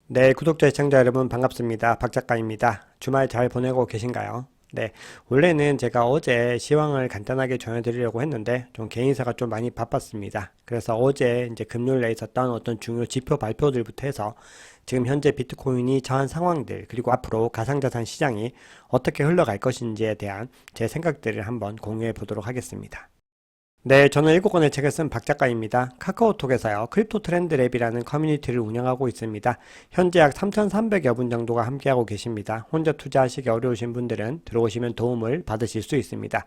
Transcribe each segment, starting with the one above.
네, 구독자, 시청자 여러분 반갑습니다. 박 작가입니다. 주말 잘 보내고 계신가요? 네, 원래는 제가 어제 시황을 간단하게 전해드리려고 했는데 좀 개인사가 좀 많이 바빴습니다. 그래서 어제 이제 금요일에 있었던 어떤 중요 지표 발표들부터 해서 지금 현재 비트코인이 처한 상황들 그리고 앞으로 가상자산 시장이 어떻게 흘러갈 것인지에 대한 제 생각들을 한번 공유해 보도록 하겠습니다. 네, 저는 7권의 책을 쓴 박 작가입니다. 카카오톡에서요, 크립토 트렌드 랩이라는 커뮤니티를 운영하고 있습니다. 현재 약 3,300여 분 정도가 함께하고 계십니다. 혼자 투자하시기 어려우신 분들은 들어오시면 도움을 받으실 수 있습니다.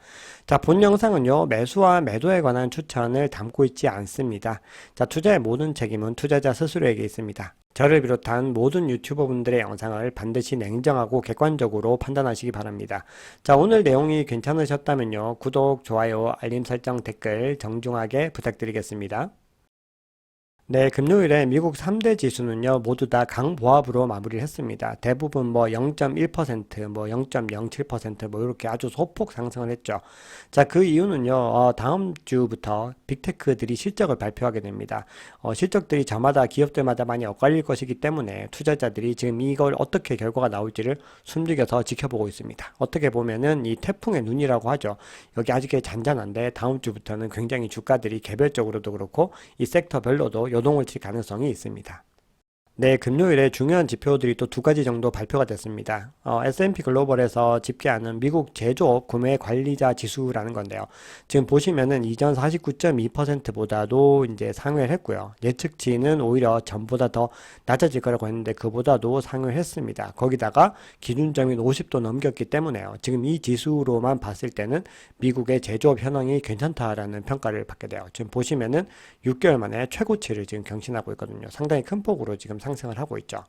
자, 본 영상은요, 매수와 매도에 관한 추천을 담고 있지 않습니다. 자, 투자의 모든 책임은 투자자 스스로에게 있습니다. 저를 비롯한 모든 유튜버 분들의 영상을 반드시 냉정하고 객관적으로 판단하시기 바랍니다. 자, 오늘 내용이 괜찮으셨다면요, 구독, 좋아요, 알림 설정, 댓글 정중하게 부탁드리겠습니다. 네, 금요일에 미국 3대 지수는요, 모두 다 강보합으로 마무리를 했습니다. 대부분 뭐 0.1%, 뭐 0.07%, 뭐 이렇게 아주 소폭 상승을 했죠. 자, 그 이유는요, 다음 주부터 빅테크들이 실적을 발표하게 됩니다. 실적들이 저마다 기업들마다 많이 엇갈릴 것이기 때문에 투자자들이 지금 이걸 어떻게 결과가 나올지를 숨죽여서 지켜보고 있습니다. 어떻게 보면은 이 태풍의 눈이라고 하죠. 여기 아직 잔잔한데 다음 주부터는 굉장히 주가들이 개별적으로도 그렇고 이 섹터별로도 요동을 칠 가능성이 있습니다. 네, 금요일에 중요한 지표들이 또 두 가지 정도 발표가 됐습니다. S&P 글로벌에서 집계하는 미국 제조업 구매 관리자 지수라는 건데요. 지금 보시면은 이전 49.2%보다도 이제 상회를 했고요. 예측치는 오히려 전보다 더 낮아질 거라고 했는데 그보다도 상회를 했습니다. 거기다가 기준점인 50도 넘겼기 때문에요. 지금 이 지수로만 봤을 때는 미국의 제조업 현황이 괜찮다라는 평가를 받게 돼요. 지금 보시면은 6개월 만에 최고치를 지금 경신하고 있거든요. 상당히 큰 폭으로 지금 상승을 하고 있죠.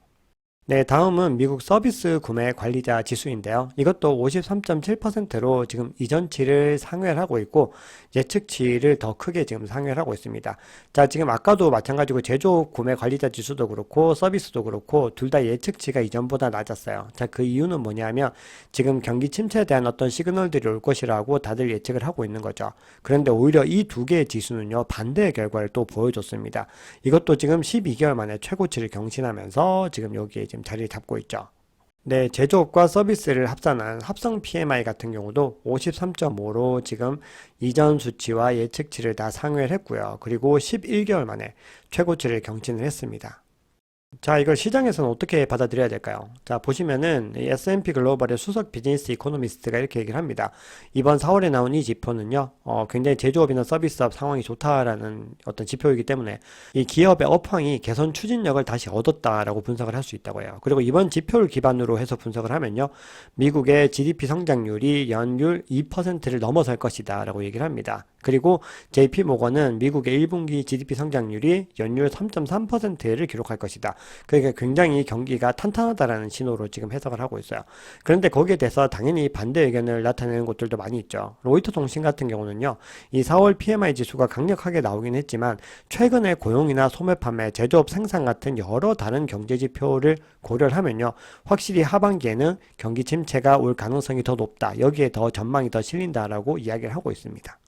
네, 다음은 미국 서비스 구매 관리자 지수인데요. 이것도 53.7%로 지금 이전치를 상회를 하고 있고 예측치를 더 크게 지금 상회를 하고 있습니다. 자, 지금 아까도 마찬가지고 제조업 구매 관리자 지수도 그렇고 서비스도 그렇고 둘 다 예측치가 이전보다 낮았어요. 자, 그 이유는 뭐냐면 지금 경기 침체에 대한 어떤 시그널들이 올 것이라고 다들 예측을 하고 있는 거죠. 그런데 오히려 이 두 개의 지수는요, 반대의 결과를 또 보여줬습니다. 이것도 지금 12개월 만에 최고치를 경신하면서 지금 여기에 지금 자리를 잡고 있죠. 네, 제조업과 서비스를 합산한 합성 PMI 같은 경우도 53.5로 지금 이전 수치와 예측치를 다 상회를 했고요. 그리고 11개월 만에 최고치를 경신을 했습니다. 자, 이걸 시장에서는 어떻게 받아들여야 될까요? 자, 보시면은 이 S&P 글로벌의 수석 비즈니스 이코노미스트가 이렇게 얘기를 합니다. 이번 4월에 나온 이 지표는요, 굉장히 제조업이나 서비스업 상황이 좋다라는 어떤 지표이기 때문에 이 기업의 업황이 개선 추진력을 다시 얻었다라고 분석을 할 수 있다고 해요. 그리고 이번 지표를 기반으로 해서 분석을 하면요, 미국의 GDP 성장률이 연율 2%를 넘어설 것이다라고 얘기를 합니다. 그리고 JP 모건은 미국의 1분기 GDP 성장률이 연율 3.3%를 기록할 것이다. 그러니까 굉장히 경기가 탄탄하다라는 신호로 지금 해석을 하고 있어요. 그런데 거기에 대해서 당연히 반대 의견을 나타내는 곳들도 많이 있죠. 로이터 통신 같은 경우는요, 이 4월 PMI 지수가 강력하게 나오긴 했지만 최근에 고용이나 소매 판매, 제조업 생산 같은 여러 다른 경제 지표를 고려를 하면요, 확실히 하반기에는 경기 침체가 올 가능성이 더 높다. 여기에 더 전망이 더 실린다라고 이야기를 하고 있습니다.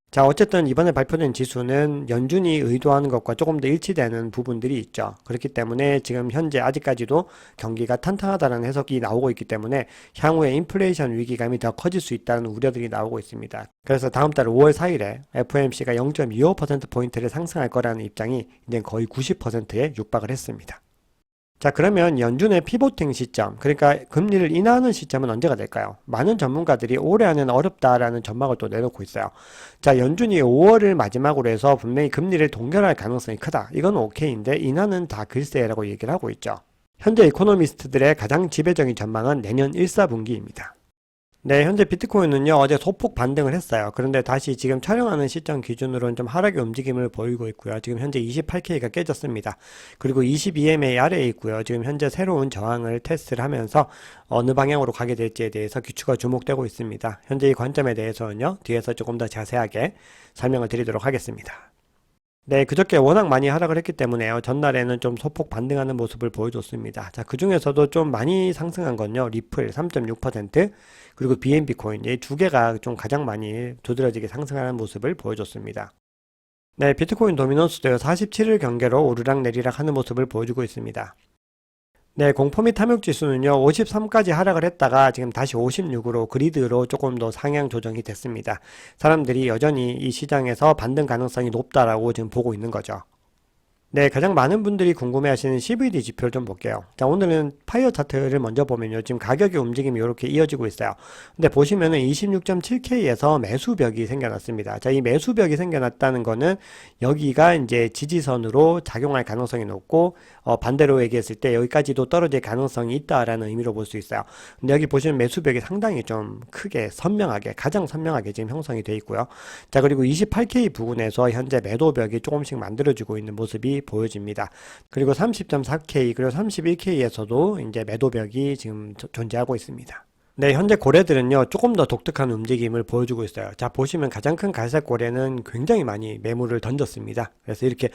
자, 어쨌든 이번에 발표된 지수는 연준이 의도하는 것과 조금 더 일치되는 부분들이 있죠. 그렇기 때문에 지금 현재 아직까지도 경기가 탄탄하다는 해석이 나오고 있기 때문에 향후에 인플레이션 위기감이 더 커질 수 있다는 우려들이 나오고 있습니다. 그래서 다음 달 5월 4일에 FOMC가 0.25%포인트를 상승할 거라는 입장이 이제 거의 90%에 육박을 했습니다. 자, 그러면 연준의 피보팅 시점, 그러니까 금리를 인하하는 시점은 언제가 될까요? 많은 전문가들이 올해 안에는 어렵다라는 전망을 또 내놓고 있어요. 자, 연준이 5월을 마지막으로 해서 분명히 금리를 동결할 가능성이 크다. 이건 오케이인데 인하는 다 글쎄라고 얘기를 하고 있죠. 현재 이코노미스트들의 가장 지배적인 전망은 내년 1, 4분기입니다. 네, 현재 비트코인은요, 어제 소폭 반등을 했어요. 그런데 다시 지금 촬영하는 시점 기준으로는 좀 하락의 움직임을 보이고 있고요. 지금 현재 28K가 깨졌습니다. 그리고 22MA 아래에 있고요. 지금 현재 새로운 저항을 테스트를 하면서 어느 방향으로 가게 될지에 대해서 귀추가 주목되고 있습니다. 현재 이 관점에 대해서는요, 뒤에서 조금 더 자세하게 설명을 드리도록 하겠습니다. 네, 그저께 워낙 많이 하락을 했기 때문에요. 전날에는 좀 소폭 반등하는 모습을 보여줬습니다. 자, 그 중에서도 좀 많이 상승한 건요. 리플 3.6%, 그리고 BNB 코인 이 두 개가 좀 가장 많이 두드러지게 상승하는 모습을 보여줬습니다. 네, 비트코인 도미넌스도요. 47일 경계로 오르락내리락 하는 모습을 보여주고 있습니다. 네, 공포 및 탐욕 지수는요, 53까지 하락을 했다가 지금 다시 56으로 그리드로 조금 더 상향 조정이 됐습니다. 사람들이 여전히 이 시장에서 반등 가능성이 높다라고 지금 보고 있는 거죠. 네, 가장 많은 분들이 궁금해하시는 CVD 지표를 좀 볼게요. 자, 오늘은 파이어 차트를 먼저 보면요. 지금 가격의 움직임이 이렇게 이어지고 있어요. 근데 보시면은 26.7K에서 매수벽이 생겨났습니다. 자, 이 매수벽이 생겨났다는 거는 여기가 이제 지지선으로 작용할 가능성이 높고, 반대로 얘기했을 때 여기까지도 떨어질 가능성이 있다라는 의미로 볼 수 있어요. 근데 여기 보시면 매수벽이 상당히 좀 크게 선명하게, 가장 선명하게 지금 형성이 되어 있고요. 자, 그리고 28K 부근에서 현재 매도벽이 조금씩 만들어지고 있는 모습이 보여집니다. 그리고 30.4K 그리고 31K에서도 이제 매도벽이 지금 존재하고 있습니다. 네, 현재 고래들은요, 조금 더 독특한 움직임을 보여주고 있어요. 자, 보시면 가장 큰 갈색 고래는 굉장히 많이 매물을 던졌습니다. 그래서 이렇게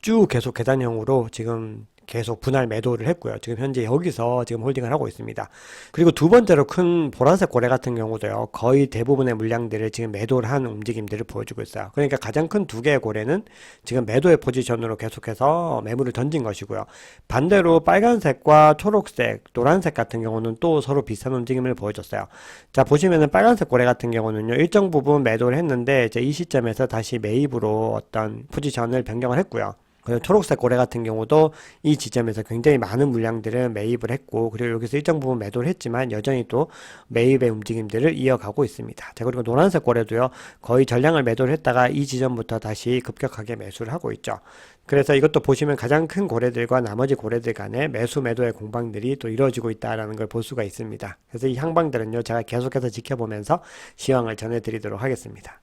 쭉 계속 계단형으로 지금 계속 분할 매도를 했고요. 지금 현재 여기서 지금 홀딩을 하고 있습니다. 그리고 두 번째로 큰 보라색 고래 같은 경우도요. 거의 대부분의 물량들을 지금 매도를 한 움직임들을 보여주고 있어요. 그러니까 가장 큰 두 개의 고래는 지금 매도의 포지션으로 계속해서 매물을 던진 것이고요. 반대로 빨간색과 초록색, 노란색 같은 경우는 또 서로 비슷한 움직임을 보여줬어요. 자, 보시면은 빨간색 고래 같은 경우는요. 일정 부분 매도를 했는데 이제 이 시점에서 다시 매입으로 어떤 포지션을 변경을 했고요. 그리고 초록색 고래 같은 경우도 이 지점에서 굉장히 많은 물량들을 매입을 했고, 그리고 여기서 일정 부분 매도를 했지만 여전히 또 매입의 움직임들을 이어가고 있습니다. 자, 그리고 노란색 고래도요, 거의 전량을 매도를 했다가 이 지점부터 다시 급격하게 매수를 하고 있죠. 그래서 이것도 보시면 가장 큰 고래들과 나머지 고래들 간의 매수 매도의 공방들이 또 이루어지고 있다는 걸 볼 수가 있습니다. 그래서 이 향방들은요, 제가 계속해서 지켜보면서 시황을 전해드리도록 하겠습니다.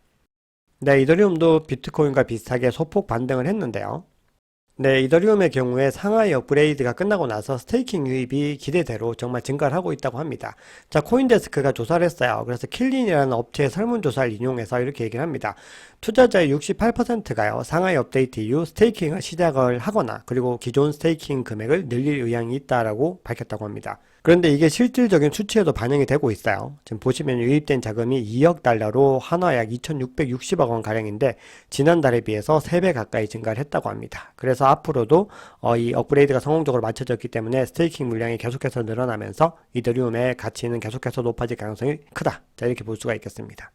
네, 이더리움도 비트코인과 비슷하게 소폭 반등을 했는데요. 네, 이더리움의 경우에 상하이 업그레이드가 끝나고 나서 스테이킹 유입이 기대대로 정말 증가를 하고 있다고 합니다. 자, 코인데스크가 조사를 했어요. 그래서 킬린이라는 업체의 설문조사를 인용해서 이렇게 얘기를 합니다. 투자자의 68%가요, 상하이 업데이트 이후 스테이킹을 시작을 하거나 그리고 기존 스테이킹 금액을 늘릴 의향이 있다라고 밝혔다고 합니다. 그런데 이게 실질적인 수치에도 반영이 되고 있어요. 지금 보시면 유입된 자금이 2억 달러로 한화 약 2,660억 원 가량인데 지난달에 비해서 3배 가까이 증가를 했다고 합니다. 그래서 앞으로도 이 업그레이드가 성공적으로 마쳐졌기 때문에 스테이킹 물량이 계속해서 늘어나면서 이더리움의 가치는 계속해서 높아질 가능성이 크다. 자, 이렇게 볼 수가 있겠습니다.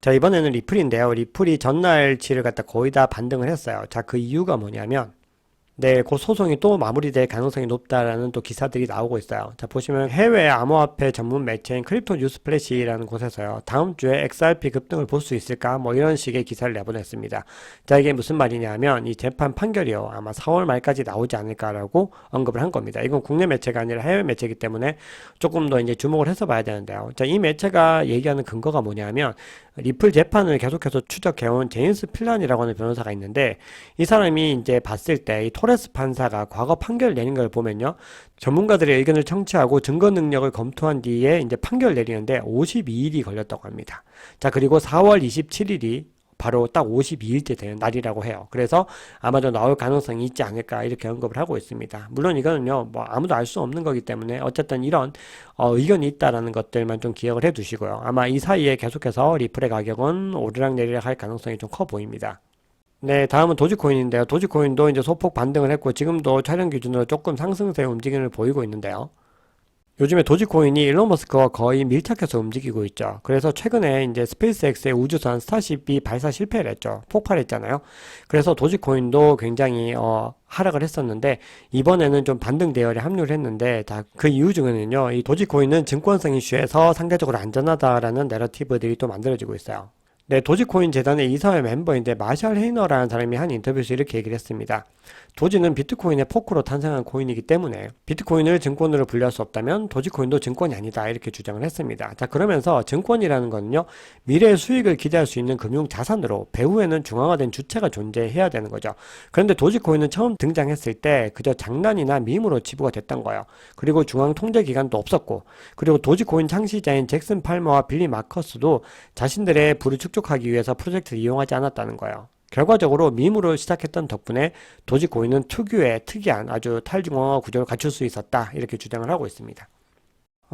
자, 이번에는 리플인데요. 리플이 전날치를 갖다 거의 다 반등을 했어요. 자, 그 이유가 뭐냐면 네, 곧 소송이 또 마무리될 가능성이 높다라는 또 기사들이 나오고 있어요. 자, 보시면 해외 암호화폐 전문 매체인 크립토 뉴스플래시라는 곳에서요, 다음 주에 XRP 급등을 볼 수 있을까? 뭐 이런 식의 기사를 내보냈습니다. 자, 이게 무슨 말이냐면 이 재판 판결이요, 아마 4월 말까지 나오지 않을까라고 언급을 한 겁니다. 이건 국내 매체가 아니라 해외 매체이기 때문에 조금 더 이제 주목을 해서 봐야 되는데요. 자, 이 매체가 얘기하는 근거가 뭐냐면 리플 재판을 계속해서 추적해온 제임스 필란이라고 하는 변호사가 있는데, 이 사람이 이제 봤을 때 이 토레스 판사가 과거 판결 내린 걸 보면요, 전문가들의 의견을 청취하고 증거 능력을 검토한 뒤에 이제 판결 내리는데 52일이 걸렸다고 합니다. 자, 그리고 4월 27일이 바로 딱 52일째 되는 날이라고 해요. 그래서 아마도 나올 가능성이 있지 않을까 이렇게 언급을 하고 있습니다. 물론 이거는요, 뭐 아무도 알 수 없는 거기 때문에 어쨌든 이런 의견이 있다라는 것들만 좀 기억을 해 두시고요. 아마 이 사이에 계속해서 리플의 가격은 오르락 내리락 할 가능성이 좀 커 보입니다. 네, 다음은 도지코인인데요. 도지코인도 이제 소폭 반등을 했고 지금도 촬영 기준으로 조금 상승세의 움직임을 보이고 있는데요. 요즘에 도지코인이 일론 머스크와 거의 밀착해서 움직이고 있죠. 그래서 최근에 이제 스페이스X의 우주선 스타쉽이 발사 실패를 했죠. 폭발했잖아요. 그래서 도지코인도 굉장히 하락을 했었는데 이번에는 좀 반등 대열에 합류를 했는데, 그 이유 중에는요, 이 도지코인은 증권성 이슈에서 상대적으로 안전하다라는 내러티브들이 또 만들어지고 있어요. 네, 도지코인 재단의 이사회 멤버인데 마샬 헤이너라는 사람이 한 인터뷰에서 이렇게 얘기를 했습니다. 도지는 비트코인의 포크로 탄생한 코인이기 때문에 비트코인을 증권으로 분류할 수 없다면 도지코인도 증권이 아니다, 이렇게 주장을 했습니다. 자, 그러면서 증권이라는 거는요, 미래의 수익을 기대할 수 있는 금융 자산으로 배후에는 중앙화된 주체가 존재해야 되는 거죠. 그런데 도지코인은 처음 등장했을 때 그저 장난이나 밈으로 치부가 됐던 거예요. 그리고 중앙 통제 기관도 없었고, 그리고 도지코인 창시자인 잭슨 팔머와 빌리 마커스도 자신들의 부를 축적하기 위해서 프로젝트를 이용하지 않았다는 거예요. 결과적으로 밈으로 시작했던 덕분에 도지코인은 특유의 특이한 아주 탈중앙화 구조를 갖출 수 있었다, 이렇게 주장을 하고 있습니다.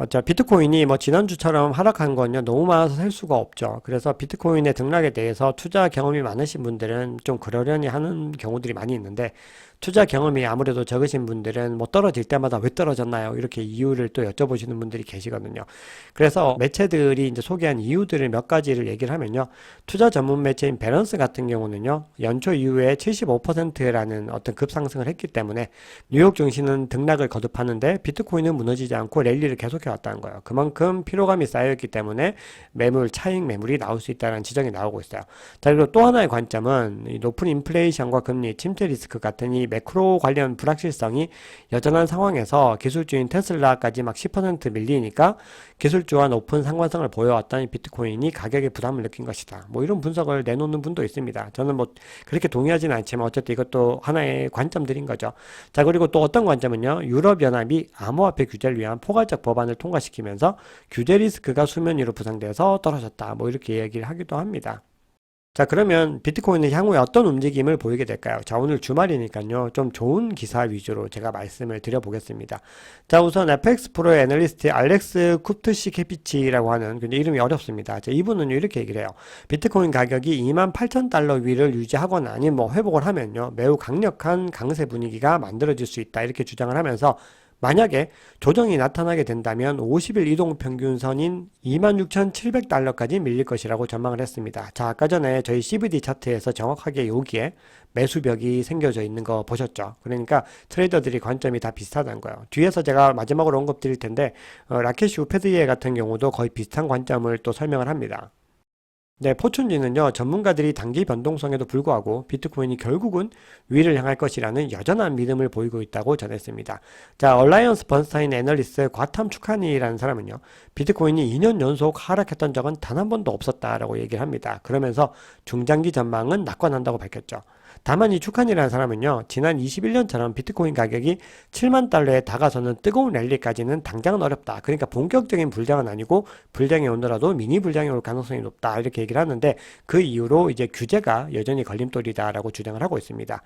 자, 비트코인이 뭐 지난주처럼 하락한 건요, 너무 많아서 셀 수가 없죠. 그래서 비트코인의 등락에 대해서 투자 경험이 많으신 분들은 좀 그러려니 하는 경우들이 많이 있는데, 투자 경험이 아무래도 적으신 분들은 뭐 떨어질 때마다 왜 떨어졌나요? 이렇게 이유를 또 여쭤보시는 분들이 계시거든요. 그래서 매체들이 이제 소개한 이유들을 몇 가지를 얘기를 하면요. 투자 전문 매체인 밸런스 같은 경우는요. 연초 이후에 75%라는 어떤 급상승을 했기 때문에 뉴욕 증시는 등락을 거듭하는데 비트코인은 무너지지 않고 랠리를 계속해 왔다는 거예요. 그만큼 피로감이 쌓여있기 때문에 매물, 차익 매물이 나올 수 있다는 지적이 나오고 있어요. 자, 그리고 또 하나의 관점은 이 높은 인플레이션과 금리, 침체 리스크 같은 이 매크로 관련 불확실성이 여전한 상황에서 기술주인 테슬라까지 막 10% 밀리니까 기술주와 높은 상관성을 보여왔던 이 비트코인이 가격에 부담을 느낀 것이다. 뭐 이런 분석을 내놓는 분도 있습니다. 저는 뭐 그렇게 동의하지는 않지만 어쨌든 이것도 하나의 관점들인 거죠. 자, 그리고 또 어떤 관점은요. 유럽연합이 암호화폐 규제를 위한 포괄적 법안을 통과시키면서 규제 리스크가 수면 위로 부상돼서 떨어졌다. 뭐 이렇게 얘기를 하기도 합니다. 자, 그러면 비트코인은 향후에 어떤 움직임을 보이게 될까요? 자, 오늘 주말이니까요. 좀 좋은 기사 위주로 제가 말씀을 드려보겠습니다. 자, 우선 FX 프로의 애널리스트 알렉스 쿠프트시케피치라고 하는, 근데 이름이 어렵습니다. 자, 이분은 이렇게 얘기를 해요. 비트코인 가격이 28,000달러 위를 유지하거나 아니면 뭐 회복을 하면요. 매우 강력한 강세 분위기가 만들어질 수 있다. 이렇게 주장을 하면서 만약에 조정이 나타나게 된다면 50일 이동평균선인 26,700달러까지 밀릴 것이라고 전망을 했습니다. 자, 아까 전에 저희 CVD 차트에서 정확하게 여기에 매수벽이 생겨져 있는 거 보셨죠? 그러니까 트레이더들이 관점이 다 비슷하다는 거예요. 뒤에서 제가 마지막으로 언급 드릴 텐데 라케시 우페드예 같은 경우도 거의 비슷한 관점을 또 설명을 합니다. 네, 포춘지는요, 전문가들이 단기 변동성에도 불구하고 비트코인이 결국은 위를 향할 것이라는 여전한 믿음을 보이고 있다고 전했습니다. 자, 얼라이언스 번스타인 애널리스트 과탐 추카니라는 사람은요, 비트코인이 2년 연속 하락했던 적은 단 한 번도 없었다라고 얘기를 합니다. 그러면서 중장기 전망은 낙관한다고 밝혔죠. 다만 이 추칸이라는 사람은요, 지난 21년처럼 비트코인 가격이 7만 달러에 다가서는 뜨거운 랠리까지는 당장은 어렵다. 그러니까 본격적인 불장은 아니고 불장이 오더라도 미니 불장이 올 가능성이 높다. 이렇게 얘기를 하는데 그 이후로 이제 규제가 여전히 걸림돌이다라고 주장을 하고 있습니다.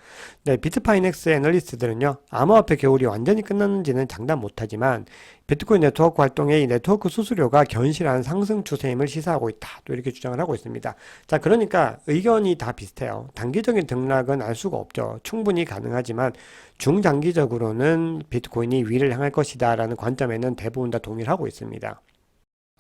네, 비트파이넥스 애널리스트들은요, 암호화폐 겨울이 완전히 끝났는지는 장담 못하지만 비트코인 네트워크 활동의 이 네트워크 수수료가 견실한 상승 추세임을 시사하고 있다. 또 이렇게 주장을 하고 있습니다. 자, 그러니까 의견이 다 비슷해요. 단기적인 등락은 알 수가 없죠. 충분히 가능하지만 중장기적으로는 비트코인이 위를 향할 것이다 라는 관점에는 대부분 다 동의를 하고 있습니다.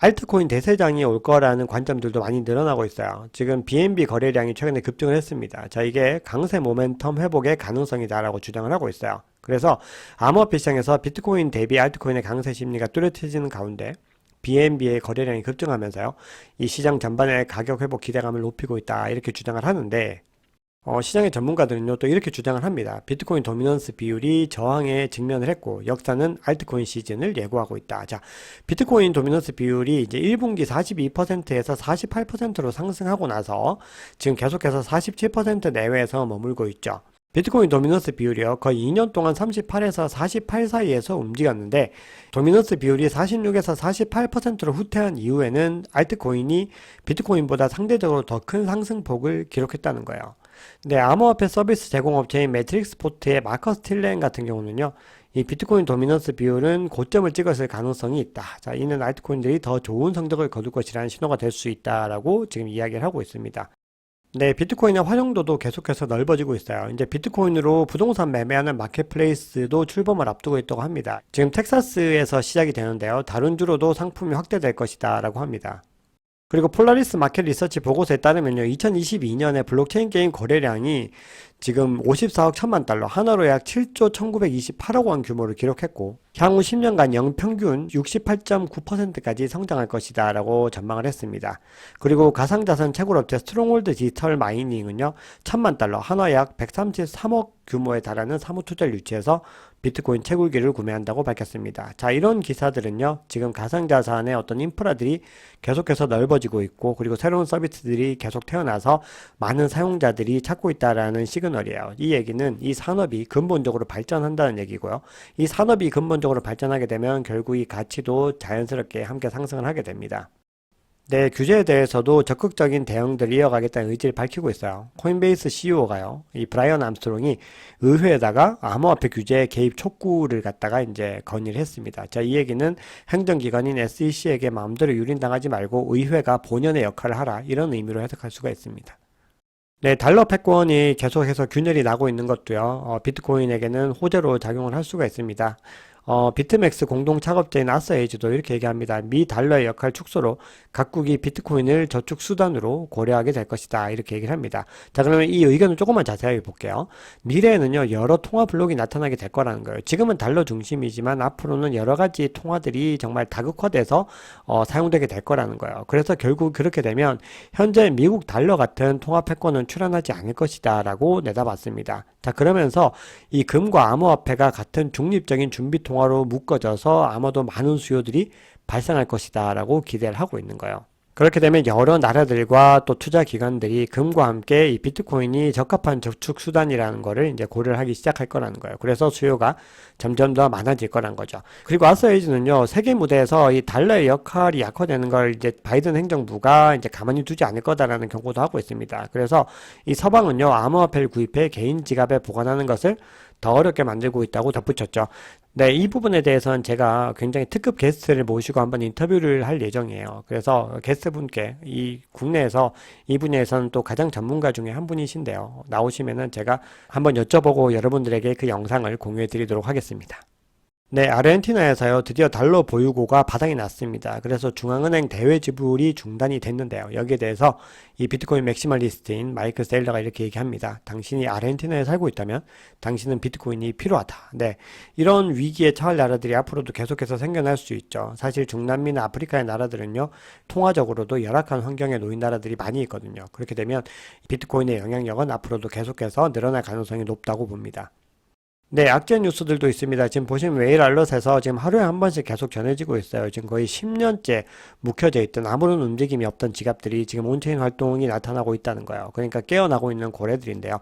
알트코인 대세장이 올 거라는 관점들도 많이 늘어나고 있어요. 지금 BNB 거래량이 최근에 급등을 했습니다. 자, 이게 강세 모멘텀 회복의 가능성이다라고 주장을 하고 있어요. 그래서 암호화폐 시장에서 비트코인 대비 알트코인의 강세 심리가 뚜렷해지는 가운데 BNB의 거래량이 급증하면서요. 이 시장 전반의 가격 회복 기대감을 높이고 있다. 이렇게 주장을 하는데 시장의 전문가들은요, 또 이렇게 주장을 합니다. 비트코인 도미넌스 비율이 저항에 직면을 했고, 역사는 알트코인 시즌을 예고하고 있다. 자, 비트코인 도미넌스 비율이 이제 1분기 42%에서 48%로 상승하고 나서 지금 계속해서 47% 내외에서 머물고 있죠. 비트코인 도미넌스 비율이요, 거의 2년 동안 38에서 48 사이에서 움직였는데, 도미넌스 비율이 46에서 48%로 후퇴한 이후에는 알트코인이 비트코인보다 상대적으로 더 큰 상승폭을 기록했다는 거예요. 네, 암호화폐 서비스 제공업체인 매트릭스포트의 마커스 틸렌 같은 경우는요, 이 비트코인 도미넌스 비율은 고점을 찍었을 가능성이 있다. 자, 이는 알트코인들이 더 좋은 성적을 거둘 것이라는 신호가 될 수 있다라고 지금 이야기를 하고 있습니다. 네, 비트코인의 활용도도 계속해서 넓어지고 있어요. 이제 비트코인으로 부동산 매매하는 마켓플레이스도 출범을 앞두고 있다고 합니다. 지금 텍사스에서 시작이 되는데요. 다른 주로도 상품이 확대될 것이다 라고 합니다. 그리고 폴라리스 마켓 리서치 보고서에 따르면요, 2022년에 블록체인 게임 거래량이 지금 54억 1천만 달러, 하나로 약 7조 1928억 원 규모를 기록했고, 향후 10년간 연평균 68.9%까지 성장할 것이다 라고 전망을 했습니다. 그리고 가상자산 채굴업체 스트롱홀드 디지털 마이닝은요, 1천만 달러, 하나 약 133억 규모에 달하는 사무투자를 유치해서 비트코인 채굴기를 구매한다고 밝혔습니다. 자, 이런 기사들은요, 지금 가상자산의 어떤 인프라들이 계속해서 넓어지고 있고, 그리고 새로운 서비스들이 계속 태어나서 많은 사용자들이 찾고 있다라는 시그널이에요. 이 얘기는 이 산업이 근본적으로 발전한다는 얘기고요. 이 산업이 근본적으로 발전하게 되면 결국 이 가치도 자연스럽게 함께 상승을 하게 됩니다. 네, 규제에 대해서도 적극적인 대응들을 이어가겠다는 의지를 밝히고 있어요. 코인베이스 CEO가요, 이 브라이언 암스트롱이 의회에다가 암호화폐 규제 개입 촉구를 갖다가 이제 건의를 했습니다. 자, 이 얘기는 행정기관인 SEC에게 마음대로 유린당하지 말고 의회가 본연의 역할을 하라, 이런 의미로 해석할 수가 있습니다. 네, 달러 패권이 계속해서 균열이 나고 있는 것도요, 비트코인에게는 호재로 작용을 할 수가 있습니다. 비트맥스 공동 창업자인 아서에이지도 이렇게 얘기합니다. 미 달러의 역할 축소로 각국이 비트코인을 저축 수단으로 고려하게 될 것이다. 이렇게 얘기를 합니다. 자, 그러면 이 의견을 조금만 자세하게 볼게요. 미래에는요, 여러 통화 블록이 나타나게 될 거라는 거예요. 지금은 달러 중심이지만 앞으로는 여러 가지 통화들이 정말 다극화돼서 사용되게 될 거라는 거예요. 그래서 결국 그렇게 되면 현재 미국 달러 같은 통화 패권은 출현하지 않을 것이다 라고 내다봤습니다. 자, 그러면서 이 금과 암호화폐가 같은 중립적인 준비 통화로 묶어져서 아마도 많은 수요들이 발생할 것이다 라고 기대를 하고 있는 거예요. 그렇게 되면 여러 나라들과 또 투자 기관들이 금과 함께 이 비트코인이 적합한 저축 수단이라는 거를 이제 고려를 하기 시작할 거라는 거예요. 그래서 수요가 점점 더 많아질 거란 거죠. 그리고 아서에이즈는요, 세계 무대에서 이 달러의 역할이 약화되는 걸 이제 바이든 행정부가 이제 가만히 두지 않을 거다라는 경고도 하고 있습니다. 그래서 이 서방은요, 암호화폐를 구입해 개인 지갑에 보관하는 것을 더 어렵게 만들고 있다고 덧붙였죠. 네, 이 부분에 대해서는 제가 굉장히 특급 게스트를 모시고 한번 인터뷰를 할 예정이에요. 그래서 게스트분께 이 국내에서 이 분야에서는 또 가장 전문가 중에 한 분이신데요. 나오시면은 제가 한번 여쭤보고 여러분들에게 그 영상을 공유해 드리도록 하겠습니다. 네, 아르헨티나에서요, 드디어 달러 보유고가 바닥이 났습니다. 그래서 중앙은행 대외 지불이 중단이 됐는데요. 여기에 대해서 이 비트코인 맥시멀리스트인 마이클 세일러가 이렇게 얘기합니다. 당신이 아르헨티나에 살고 있다면 당신은 비트코인이 필요하다. 네, 이런 위기에 처할 나라들이 앞으로도 계속해서 생겨날 수 있죠. 사실 중남미나 아프리카의 나라들은요, 통화적으로도 열악한 환경에 놓인 나라들이 많이 있거든요. 그렇게 되면 비트코인의 영향력은 앞으로도 계속해서 늘어날 가능성이 높다고 봅니다. 네, 악재 뉴스들도 있습니다. 지금 보시면 웨일 알럿에서 지금 하루에 한 번씩 계속 전해지고 있어요. 지금 거의 10년째 묵혀져 있던 아무런 움직임이 없던 지갑들이 지금 온체인 활동이 나타나고 있다는 거예요. 그러니까 깨어나고 있는 고래들인데요.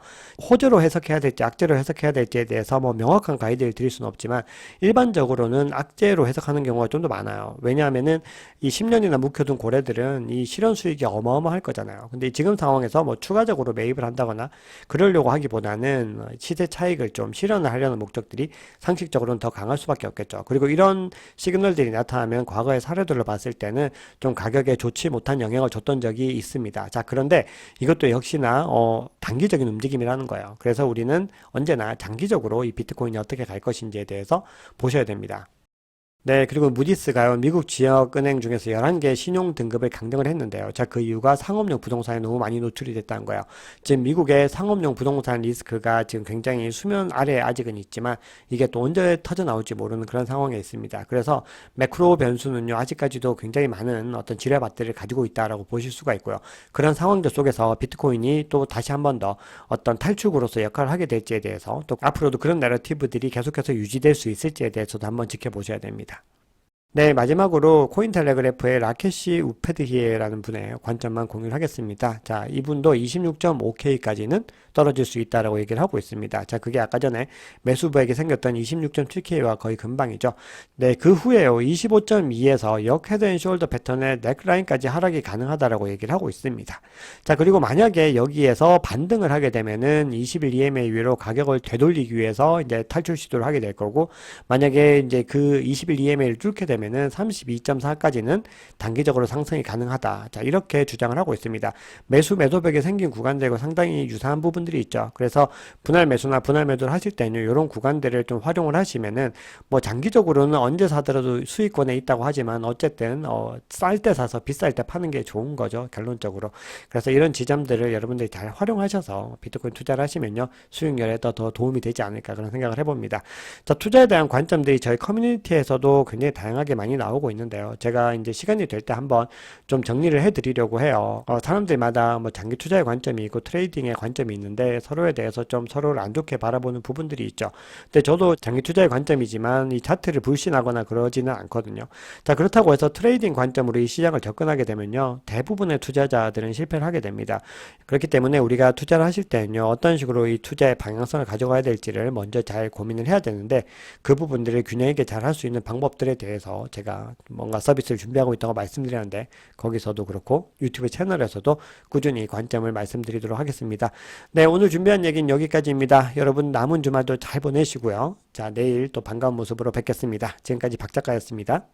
호재로 해석해야 될지 악재로 해석해야 될지에 대해서 뭐 명확한 가이드를 드릴 수는 없지만 일반적으로는 악재로 해석하는 경우가 좀 더 많아요. 왜냐하면은 이 10년이나 묵혀둔 고래들은 이 실현 수익이 어마어마할 거잖아요. 근데 지금 상황에서 뭐 추가적으로 매입을 한다거나 그러려고 하기보다는 시세 차익을 좀 실현을 하려는 목적들이 상식적으로는 더 강할 수밖에 없겠죠. 그리고 이런 시그널들이 나타나면 과거의 사례들로 봤을 때는 좀 가격에 좋지 못한 영향을 줬던 적이 있습니다. 자, 그런데 이것도 역시나 단기적인 움직임이라는 거예요. 그래서 우리는 언제나 장기적으로 이 비트코인이 어떻게 갈 것인지에 대해서 보셔야 됩니다. 네, 그리고 무디스가요, 미국 지역은행 중에서 11개 신용 등급을 강등을 했는데요. 자, 그 이유가 상업용 부동산에 너무 많이 노출이 됐다는 거예요. 지금 미국의 상업용 부동산 리스크가 지금 굉장히 수면 아래에 아직은 있지만 이게 또 언제 터져 나올지 모르는 그런 상황에 있습니다. 그래서 매크로 변수는요, 아직까지도 굉장히 많은 어떤 지뢰밭들을 가지고 있다라고 보실 수가 있고요. 그런 상황들 속에서 비트코인이 또 다시 한 번 더 어떤 탈출구로서 역할을 하게 될지에 대해서 또 앞으로도 그런 내러티브들이 계속해서 유지될 수 있을지에 대해서도 한번 지켜보셔야 됩니다. 네, 마지막으로 코인텔레그래프의 라케시 우페드히에라는 분의 관점만 공유를 하겠습니다. 자, 이분도 26.5K까지는 떨어질 수 있다라고 얘기를 하고 있습니다. 자, 그게 아까 전에 매수부에게 생겼던 26.7K와 거의 금방이죠. 네, 그 후에요, 25.2에서 역 헤드 앤 숄더 패턴의 넥라인까지 하락이 가능하다라고 얘기를 하고 있습니다. 자, 그리고 만약에 여기에서 반등을 하게 되면은 20일 EMA 위로 가격을 되돌리기 위해서 이제 탈출 시도를 하게 될 거고, 만약에 이제 그 20일 EMA를 뚫게 되면은 32.4까지는 단기적으로 상승이 가능하다. 자, 이렇게 주장을 하고 있습니다. 매도벽이 생긴 구간들과 상당히 유사한 부분들이 있죠. 그래서 분할 매수나 분할 매도를 하실 때는 이런 구간들을 좀 활용을 하시면은 뭐 장기적으로는 언제 사더라도 수익권에 있다고 하지만 어쨌든 쌀 때 사서 비쌀 때 파는 게 좋은 거죠. 결론적으로. 그래서 이런 지점들을 여러분들이 잘 활용하셔서 비트코인 투자를 하시면요, 수익률에 더 도움이 되지 않을까 그런 생각을 해봅니다. 자, 투자에 대한 관점들이 저희 커뮤니티에서도 굉장히 다양하게 많이 나오고 있는데요. 제가 이제 시간이 될 때 한번 좀 정리를 해드리려고 해요. 사람들마다 뭐 장기 투자의 관점이 있고 트레이딩의 관점이 있는데 서로에 대해서 좀 서로를 안 좋게 바라보는 부분들이 있죠. 근데 저도 장기 투자의 관점이지만 이 차트를 불신하거나 그러지는 않거든요. 자, 그렇다고 해서 트레이딩 관점으로 이 시장을 접근하게 되면요, 대부분의 투자자들은 실패를 하게 됩니다. 그렇기 때문에 우리가 투자를 하실 때는요, 어떤 식으로 이 투자의 방향성을 가져가야 될지를 먼저 잘 고민을 해야 되는데 그 부분들을 균형 있게 잘 할 수 있는 방법들에 대해서 제가 뭔가 서비스를 준비하고 있다고 말씀드렸는데 거기서도 그렇고 유튜브 채널에서도 꾸준히 관점을 말씀드리도록 하겠습니다. 네, 오늘 준비한 얘기는 여기까지입니다. 여러분 남은 주말도 잘 보내시고요. 자, 내일 또 반가운 모습으로 뵙겠습니다. 지금까지 박 작가였습니다.